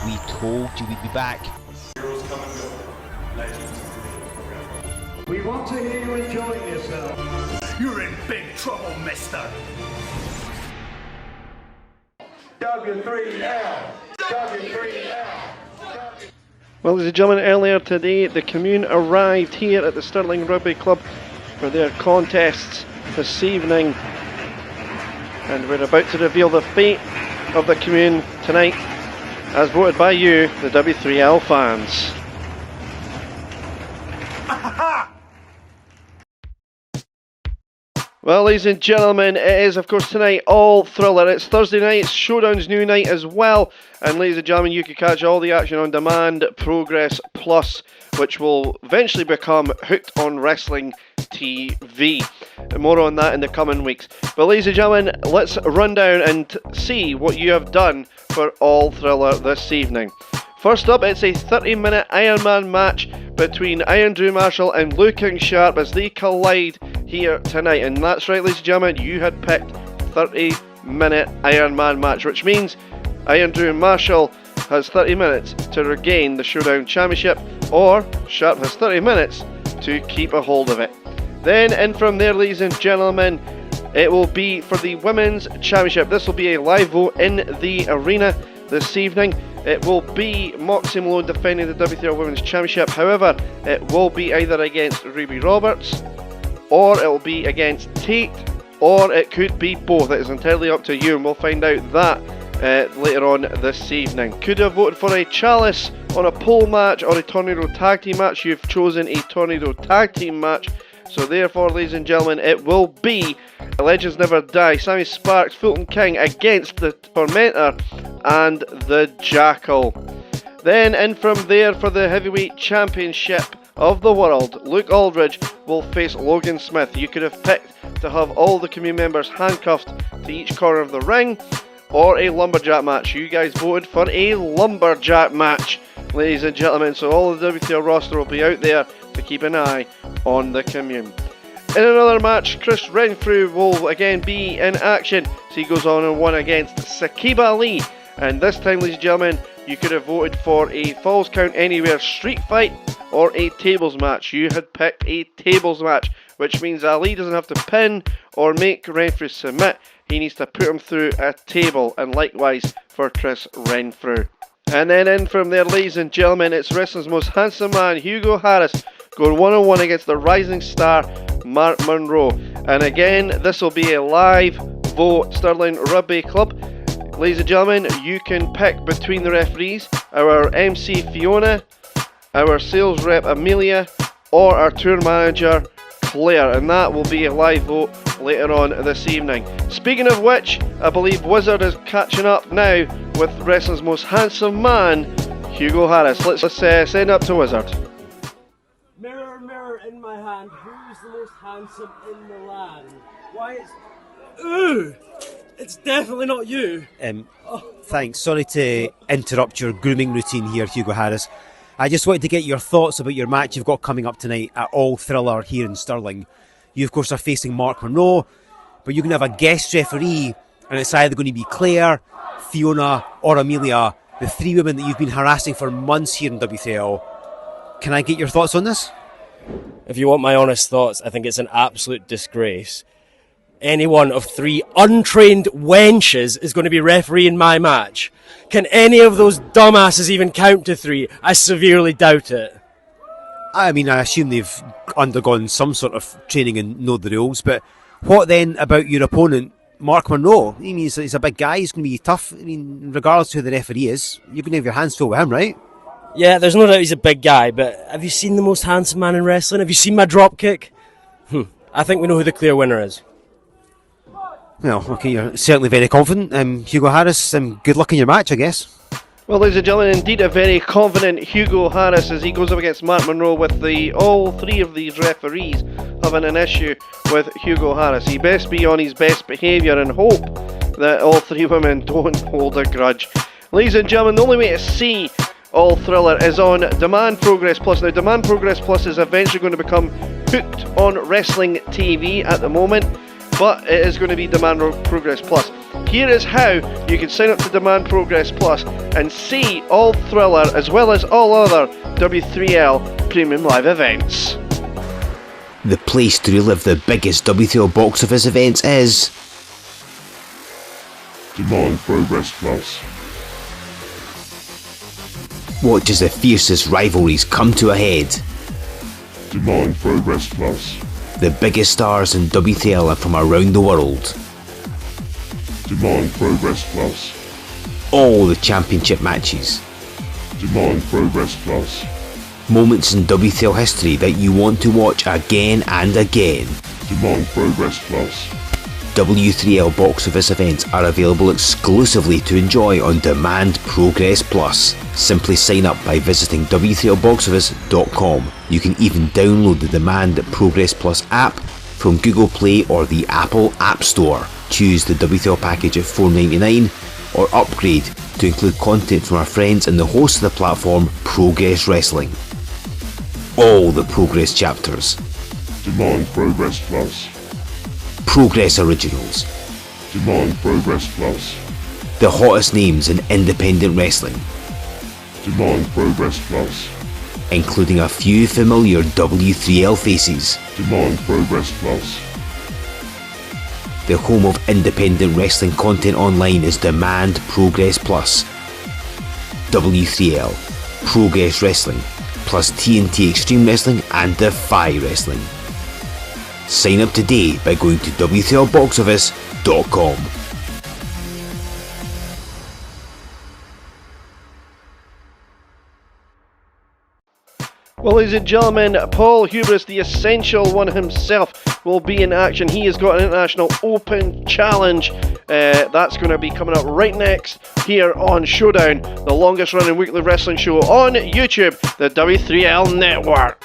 We told you we'd be back. Heroes come and go. Legends remain forever. We want to hear you enjoying yourself. You're in big trouble, mister. W3L. W3L. Well, ladies and gentlemen, earlier today the Commune arrived here at the Stirling Rugby Club for their contests this evening, and we're about to reveal the fate of the Commune tonight as voted by you, the W3L fans. Well, ladies and gentlemen, it is of course tonight all Thriller. It's Thursday night, it's Showdown's new night as well. And ladies and gentlemen, you can catch all the action on demand, Progress Plus, which will eventually become Hooked on Wrestling TV. And more on that in the coming weeks. But ladies and gentlemen, let's run down and see what you have done for all Thriller this evening. First up, it's a 30-minute Ironman match between Iron Drew Marshall and Lou King Sharp as they collide here tonight. And that's right, ladies and gentlemen, you had picked 30-minute Ironman match, which means Iron Drew Marshall has 30 minutes to regain the Showdown Championship, or Sharp has 30 minutes to keep a hold of it. Then in from there, ladies and gentlemen, it will be for the Women's Championship. This will be a live vote in the arena this evening. It will be Moxie Malone defending the W3L Women's Championship. However, it will be either against Ruby Roberts, or it will be against Tate, or it could be both. It is entirely up to you, and we'll find out that later on this evening. Could have voted for a Chalice on a pole match or a Tornado Tag Team match. You've chosen a Tornado Tag Team match. So therefore, ladies and gentlemen, it will be Legends Never Die, Sammy Sparks, Fulton King against the Tormentor and the Jackal. Then in from there for the Heavyweight Championship of the World, Luke Aldridge will face Logan Smith. You could have picked to have all the Commune members handcuffed to each corner of the ring, or a Lumberjack match. You guys voted for a Lumberjack match, ladies and gentlemen, so all the W3L roster will be out there to keep an eye on the Commune. In another match, Chris Renfrew will again be in action, so he goes on and won against Sakib Ali, and this time, ladies and gentlemen, you could have voted for a Falls Count Anywhere street fight or a tables match. You had picked a tables match, which means Ali doesn't have to pin or make Renfrew submit. He needs to put him through a table, and likewise for Chris Renfrew. And then in from there, ladies and gentlemen, it's wrestling's most handsome man, Hugo Harris, going one-on-one against the rising star, Mark Monroe. And again, this will be a live vote Stirling Rugby Club. Ladies and gentlemen, you can pick between the referees, our MC Fiona, our sales rep Amelia, or our tour manager Claire, and that will be a live vote later on this evening. Speaking of which, I believe Wizard is catching up now with wrestling's most handsome man, Hugo Harris. Let's send up to Wizard. Mirror, mirror in my hand, who's the most handsome in the land? Why, it's... Ooh! It's definitely not you. Thanks. Sorry to interrupt your grooming routine here, Hugo Harris. I just wanted to get your thoughts about your match you've got coming up tonight at All Thriller here in Stirling. You, of course, are facing Mark Monroe, but you can have a guest referee, and it's either going to be Claire, Fiona, or Amelia, the three women that you've been harassing for months here in W3L. Can I get your thoughts on this? If you want my honest thoughts, I think it's an absolute disgrace. Any one of three untrained wenches is going to be refereeing my match. Can any of those dumbasses even count to three? I severely doubt it. I mean, I assume they've undergone some sort of training and know the rules, but what then about your opponent, Mark Monroe? I mean, he's a big guy, he's going to be tough. I mean, regardless of who the referee is, you're going to have your hands full with him, right? Yeah, there's no doubt he's a big guy, but have you seen the most handsome man in wrestling? Have you seen my drop kick? I think we know who the clear winner is. Well, okay, you're certainly very confident. Hugo Harris, good luck in your match, I guess. Well, ladies and gentlemen, indeed a very confident Hugo Harris as he goes up against Mark Monroe, with all three of these referees having an issue with Hugo Harris. He best be on his best behaviour and hope that all three women don't hold a grudge. Ladies and gentlemen, the only way to see All Thriller is on Demand Progress Plus. Now, Demand Progress Plus is eventually going to become Hooked on Wrestling TV at the moment, but it is going to be Demand Progress Plus. Here is how you can sign up to Demand Progress Plus and see all Thriller as well as all other W3L premium live events. The place to relive the biggest W3L box office events is Demand Progress Plus. watch as the fiercest rivalries come to a head. Demand Progress Plus. The biggest stars in W3L are from around the world. Demand Progress Plus. All the championship matches. Demand Progress Plus. Moments in W3L history that you want to watch again and again. Demand Progress Plus. W3L box office events are available exclusively to enjoy on Demand Progress Plus. Simply sign up by visiting W3LBoxOffice.com. You can even download the Demand Progress Plus app from Google Play or the Apple App Store. Choose the W3L package at $4.99 or upgrade to include content from our friends and the host of the platform, Progress Wrestling. All the Progress chapters. Demand Progress Plus. Progress Originals. Demand Progress Plus. The hottest names in independent wrestling, Demand Progress Plus. including a few familiar W3L faces. Demand Progress Plus. The home of independent wrestling content online is Demand Progress Plus. W3L, Progress Wrestling, plus TNT Extreme Wrestling and Defy Wrestling. Sign up today by going to W3LBoxOffice.com. Well, ladies and gentlemen, Paul Hubris, the essential one himself, will be in action. He has got an International Open Challenge. That's going to be coming up right next here on Showdown, the longest running weekly wrestling show on YouTube, the W3L Network.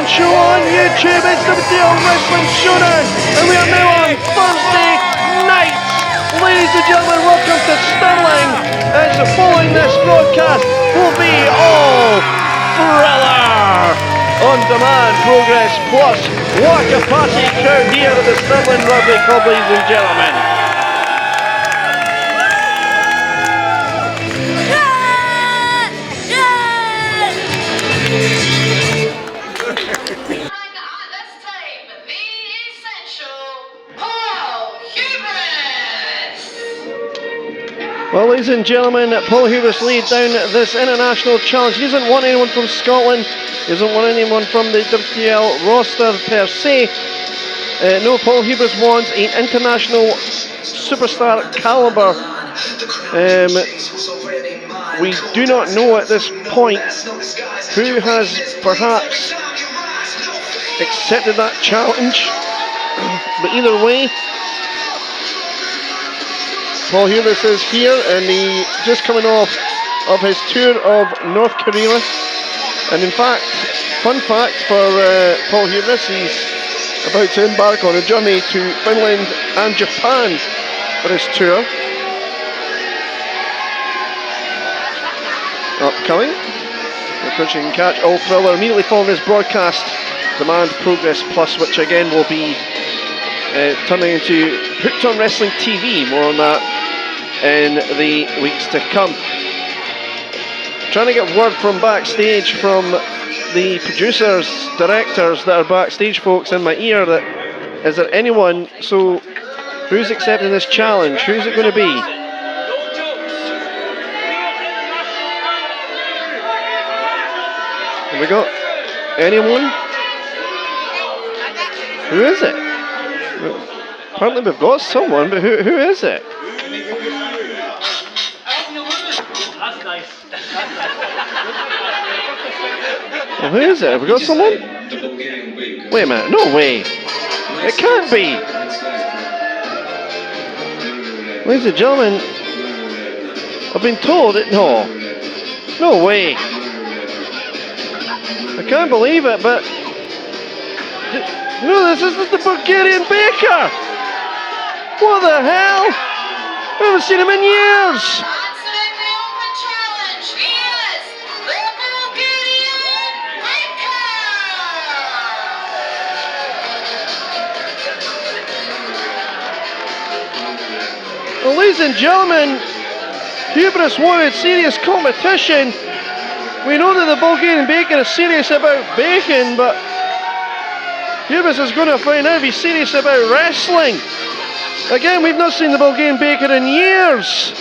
Show on YouTube, it's W3L Wrestling Showdown, and we are now on Thursday night. Ladies and gentlemen, welcome to Stirling, as following this broadcast will be all Thriller on Demand Progress Plus. What a capacity crowd here at the Stirling Rugby Club, ladies and gentlemen. Well, ladies and gentlemen, Paul Hubris laid down this international challenge. He doesn't want anyone from Scotland. He doesn't want anyone from the W3L roster per se. No, Paul Hubris wants an international superstar caliber. We do not know at this point who has perhaps accepted that challenge. But either way, Paul Hubris is here, and he just coming off of his tour of North Korea. And in fact, fun fact for Paul Hubris, he's about to embark on a journey to Finland and Japan for his tour. Upcoming, of course, you can catch all Thriller immediately following this broadcast. Demand Progress Plus, which again will be turning into Hooked on Wrestling TV. More on that in the weeks to come. Trying to get word from backstage from the producers, directors that are backstage, folks, in my ear that Is there anyone? So, who's accepting this challenge? Who's it going to be? Have we got anyone? Who is it? Apparently we've got someone, but who is it? That's nice. Well, who is it? Have we got someone? Wait a minute, no way. It can't be. Ladies and gentlemen, I've been told it. No. No way. I can't believe it, but. No, this is the Bulgarian Baker. What the hell? I haven't seen him in years. Well, ladies and gentlemen, Hubris wanted serious competition. We know that the Bulgarian Baker is serious about bacon, but Hubris is going to find out if he's serious about wrestling. Again, we've not seen the Bulgarian Baker in years.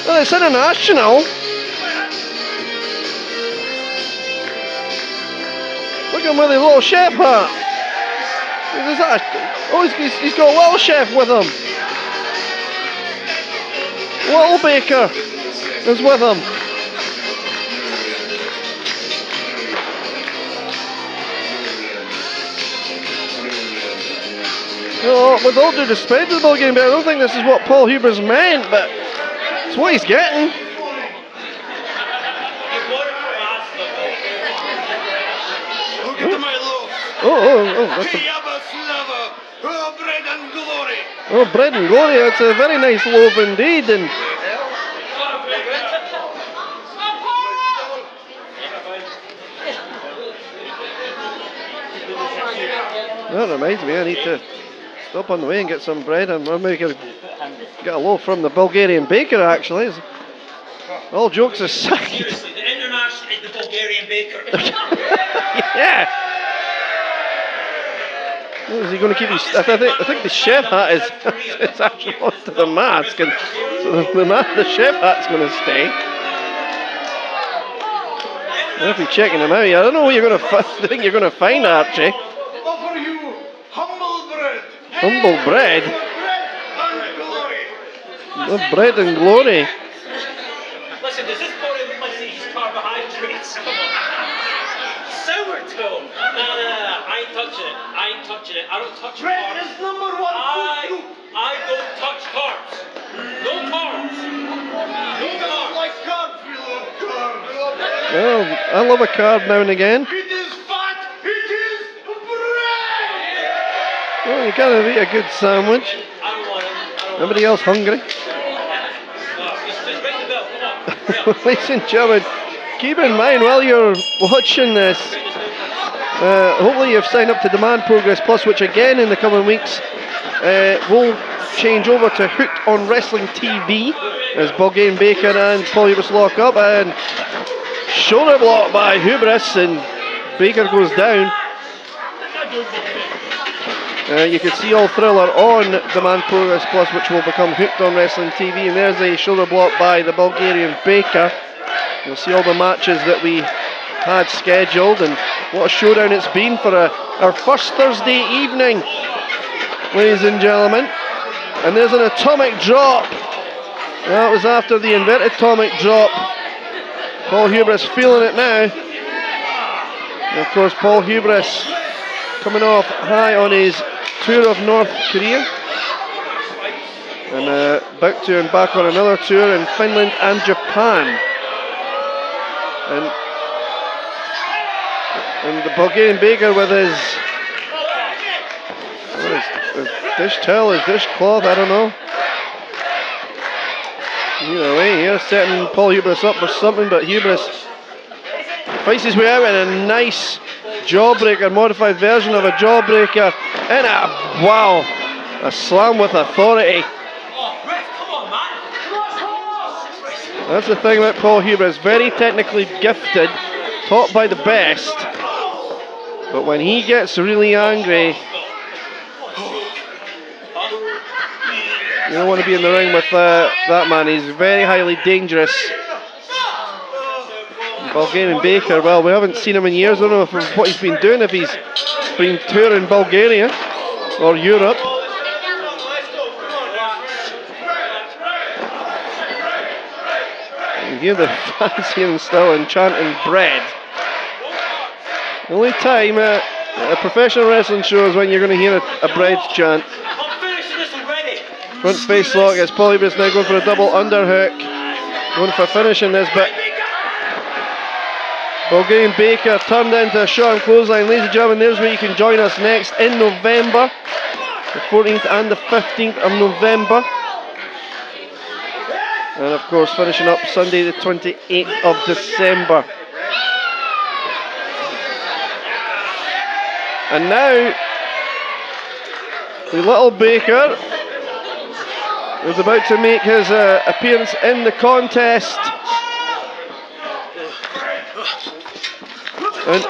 Well, it's international. Look at him with his little chef hat. He's got a little chef with him. Little Baker is with him. Well, with all due respect to the Bulgarian Baker, I don't think this is what Paul Hubris meant, but it's what he's getting. Look at my loaf. That's bread and glory. Oh, bread and glory, it's a very nice loaf indeed. And that reminds me, I need to stop on the way and get some bread, and maybe get a loaf from the Bulgarian Baker, actually. All jokes aside. Seriously, the international is the Bulgarian Baker. Yeah. Well, is he going to keep his? I think the chef hat is it's actually onto the mask, and so the chef hat's going to stay. I'll be checking him out. I don't know what you're going to. I think you're going to find, Archie. Offer you humble bread. Humble bread. Bread and glory. Bread and glory. Listen, does this body replace these carbohydrates? Come on. Sourdough. No. I ain't touching it. I don't touch Bread carbs. is number one. I don't touch carbs. No carbs. No carbs. Like carbs, we love carbs. Well, I love a carb now and again. It is fat. It is bread. Well, you gotta eat a good sandwich. I don't want it. Anybody else hungry? Just ring the bell. Come on. Ladies and gentlemen, keep in mind while you're watching this, hopefully you've signed up to Demand Progress Plus, which again in the coming weeks will change over to Hooked on Wrestling TV as Bulgarian Baker and Paul Hubris lock up, and shoulder block by Hubris, and Baker goes down. You can see all Thriller on Demand Progress Plus, which will become Hooked on Wrestling TV, and there's a shoulder block by the Bulgarian Baker. You'll see all the matches that we had scheduled, and what a showdown it's been for our first Thursday evening, ladies and gentlemen. And there's an atomic drop. That was after the inverted atomic drop. Paul Hubris feeling it now. And of course, Paul Hubris coming off high on his tour of North Korea, and about to embark on another tour in Finland and Japan. And the Bulgarian Baker with his dish towel, his dishcloth, I don't know. Either way, here's setting Paul Hubris up for something, but Hubris fights his way out in a nice jawbreaker, modified version of a jawbreaker, and a slam with authority. That's the thing about Paul Hubris, very technically gifted, taught by the best, but when he gets really angry, You don't want to be in the ring with that man. He's very highly dangerous. Bulgarian Baker, well, we haven't seen him in years. I don't know what he's been doing, if he's been touring Bulgaria or Europe. You hear the fans here still and chanting bread. The only time a professional wrestling show is when you're going to hear a bread chant. Front face lock as Paul Hubris now going for a double underhook. Going for finishing this, but Bulgarian Baker turned into a shot clothesline. Ladies and gentlemen, there's where you can join us next in November. The 14th and the 15th of November. And of course finishing up Sunday the 28th of December. And now the little Baker is about to make his appearance in the contest. And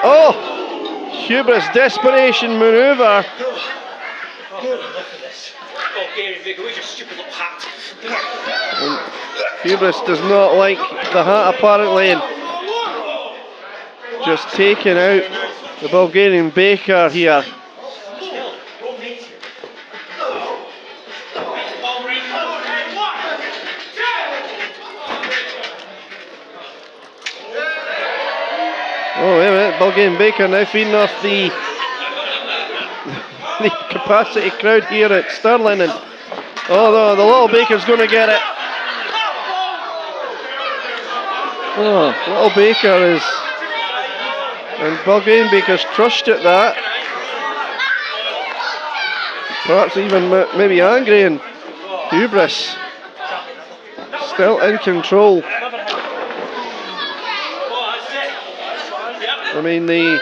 Hubris desperation manoeuvre. Hubris does not like the hat apparently, and just taking out the Bulgarian Baker here. Oh, wait a minute, Bulgarian Baker now feeding off the capacity crowd here at Stirling, and the little Baker's going to get it. Oh, little Baker is, and Bulgarian Baker's crushed at that. Perhaps even maybe angry, and Hubris still in control. I mean, the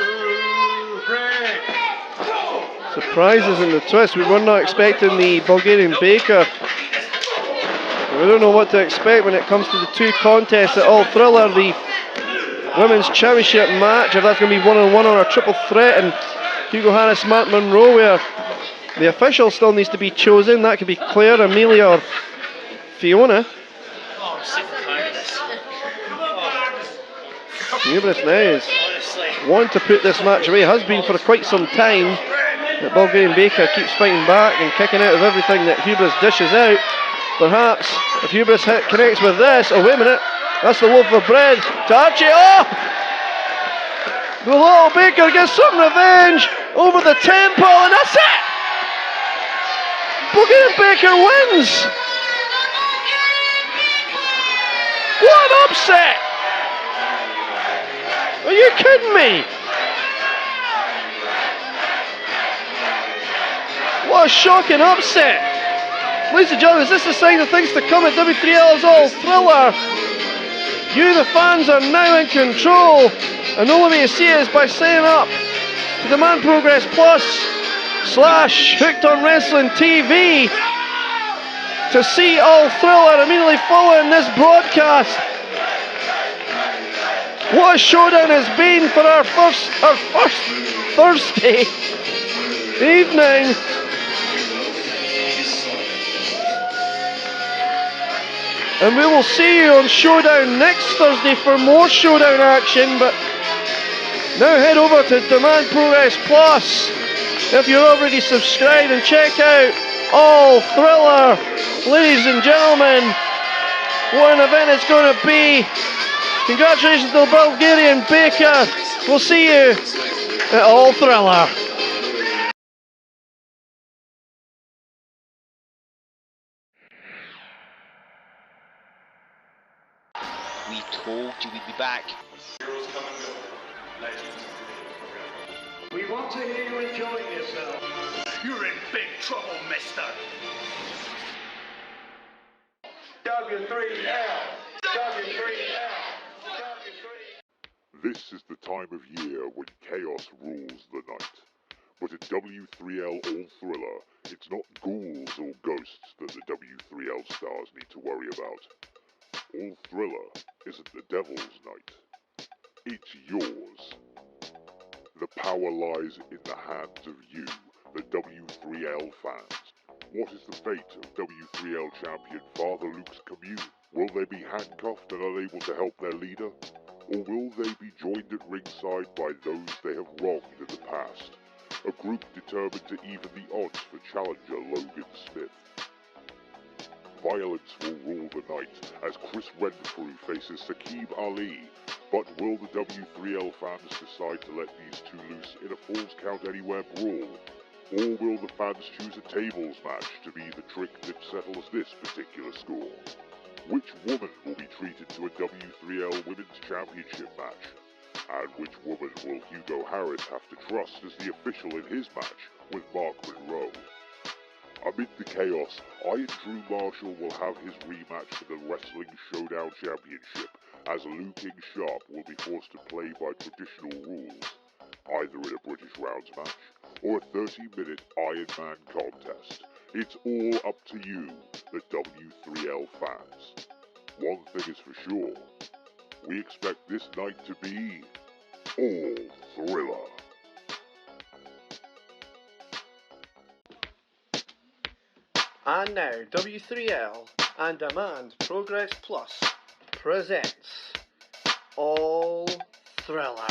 surprises and the twist. We were not expecting the Bulgarian Baker. We don't know what to expect when it comes to the two contests at All Thriller, the Women's Championship match, if that's going to be one-on-one or a triple threat, and Hugo Harris, Matt Monroe, where the official still needs to be chosen. That could be Claire, Amelia, or Fiona. Hubris now is want to put this match away, has been for quite some time. That Bulgarian Baker keeps fighting back and kicking out of everything that Hubris dishes out. Perhaps if Hubris connects with this, oh wait a minute, that's the loaf of bread to Archie. Oh! The little Baker gets some revenge over the temple, and that's it! Bulgarian Baker wins! What an upset! Are you kidding me? What a shocking upset! Ladies and gentlemen, is this a sign of things to come at W3L's All Thriller? You, the fans, are now in control, and the only way to see it is by signing up to Demand Progress Plus / Hooked on Wrestling TV to see All Thriller immediately following this broadcast. What a showdown it's been for our first Thursday evening. And we will see you on Showdown next Thursday for more Showdown action. But now head over to Demand Progress Plus if you're already subscribed, and check out All Thriller. Ladies and gentlemen, what an event it's going to be. Congratulations to Bulgarian Baker. We'll see you at All Thriller. We told you we'd be back. We want to hear you enjoying yourself. You're in big trouble, mister. W3L. This is the time of year when chaos rules the night. But at W3L All Thriller, it's not ghouls or ghosts that the W3L stars need to worry about. All Thriller isn't the devil's night. It's yours. The power lies in the hands of you, the W3L fans. What is the fate of W3L champion Father Luke's commune? Will they be handcuffed and unable to help their leader? Or will they be joined at ringside by those they have wronged in the past? A group determined to even the odds for challenger Logan Smith. Violence will rule the night as Chris Renfrew faces Saqib Ali. But will the W3L fans decide to let these two loose in a Falls Count Anywhere brawl? Or will the fans choose a tables match to be the trick that settles this particular score? Which woman will be treated to a W3L Women's Championship match? And which woman will Hugo Harris have to trust as the official in his match with Mark Monroe? Amid the chaos, Iron Drew Marshall will have his rematch for the Wrestling Showdown Championship, as Liu King Sharp will be forced to play by traditional rules, either in a British Rounds match or a 30-minute Iron Man contest. It's all up to you, the W3L fans. One thing is for sure, we expect this night to be all thriller. And now, W3L and Demand Progress Plus presents All Thriller.